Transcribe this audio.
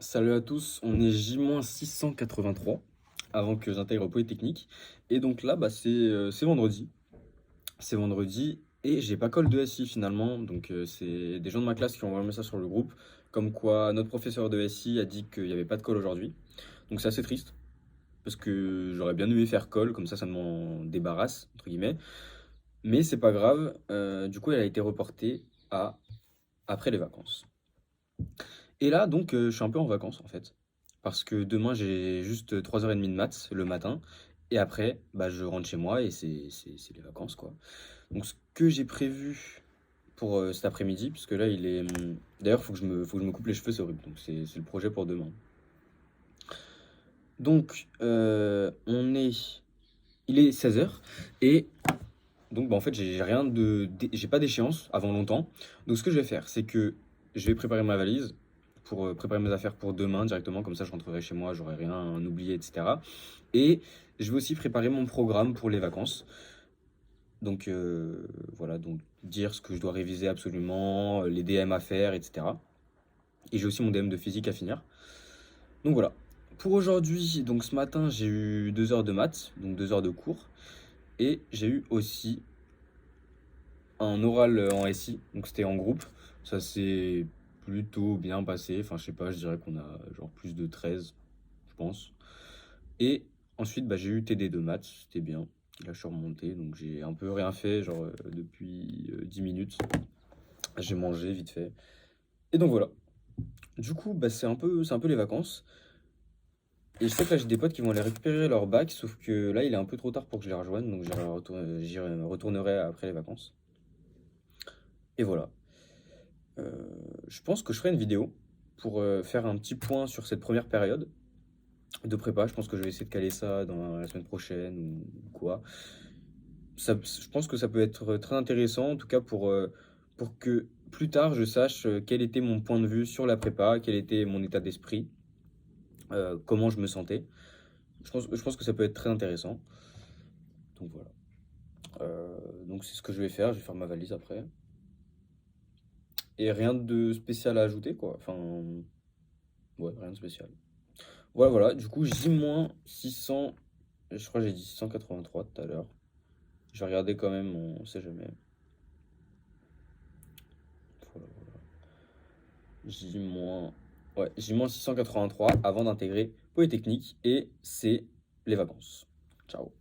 Salut à tous, on est J-683 avant que j'intègre Polytechnique. Et donc là, c'est vendredi. C'est vendredi et j'ai pas colle de SI finalement. Donc c'est des gens de ma classe qui ont envoyé un message sur le groupe comme quoi notre professeur de SI a dit qu'il n'y avait pas de colle aujourd'hui. Donc c'est assez triste parce que j'aurais bien aimé faire colle, comme ça m'en débarrasse, entre guillemets. Mais c'est pas grave, du coup elle a été reportée à après les vacances. Et là, donc, je suis un peu en vacances, en fait. Parce que demain, j'ai juste 3h30 de maths le matin. Et après, bah, je rentre chez moi et c'est les vacances, quoi. Donc, ce que j'ai prévu pour cet après-midi, parce que là, d'ailleurs, faut que je me coupe les cheveux, c'est horrible. Donc, c'est le projet pour demain. Donc, il est 16h. Et donc, bah, en fait, j'ai pas d'échéance avant longtemps. Donc, ce que je vais faire, c'est que je vais préparer ma valise pour préparer mes affaires pour demain directement. Comme ça, je rentrerai chez moi, j'aurai rien à oublier, etc. Et je vais aussi préparer mon programme pour les vacances. Donc, voilà, donc dire ce que je dois réviser absolument, les DM à faire, etc. Et j'ai aussi mon DM de physique à finir. Donc, voilà. Pour aujourd'hui, donc ce matin, j'ai eu 2 heures de maths, donc 2 heures de cours. Et j'ai eu aussi un oral en SI, donc c'était en groupe. Ça s'est plutôt bien passé. Enfin, je sais pas, je dirais qu'on a genre plus de 13, je pense. Et ensuite, bah, j'ai eu TD de maths, c'était bien. Là, je suis remonté, donc j'ai un peu rien fait, genre depuis 10 minutes. J'ai mangé vite fait. Et donc voilà. Du coup, bah, c'est un peu les vacances. Et je sais que là, j'ai des potes qui vont aller récupérer leur bac, sauf que là, il est un peu trop tard pour que je les rejoigne, donc j'y retournerai après les vacances. Et voilà. Je pense que je ferai une vidéo pour faire un petit point sur cette première période de prépa. Je pense que je vais essayer de caler ça dans la semaine prochaine ou quoi. Je pense que ça peut être très intéressant, en tout cas pour que plus tard je sache quel était mon point de vue sur la prépa, quel était mon état d'esprit, comment je me sentais. Je pense que ça peut être très intéressant. Donc voilà. Donc c'est ce que je vais faire. Je vais faire ma valise après. Et rien de spécial à ajouter, quoi. Enfin, ouais, rien de spécial. Voilà, voilà. Du coup, J-600. Je crois que j'ai dit 683 tout à l'heure. Je vais regarder quand même, on sait jamais. Voilà, voilà. J-, ouais, J-683 avant d'intégrer Polytechnique et c'est les vacances. Ciao.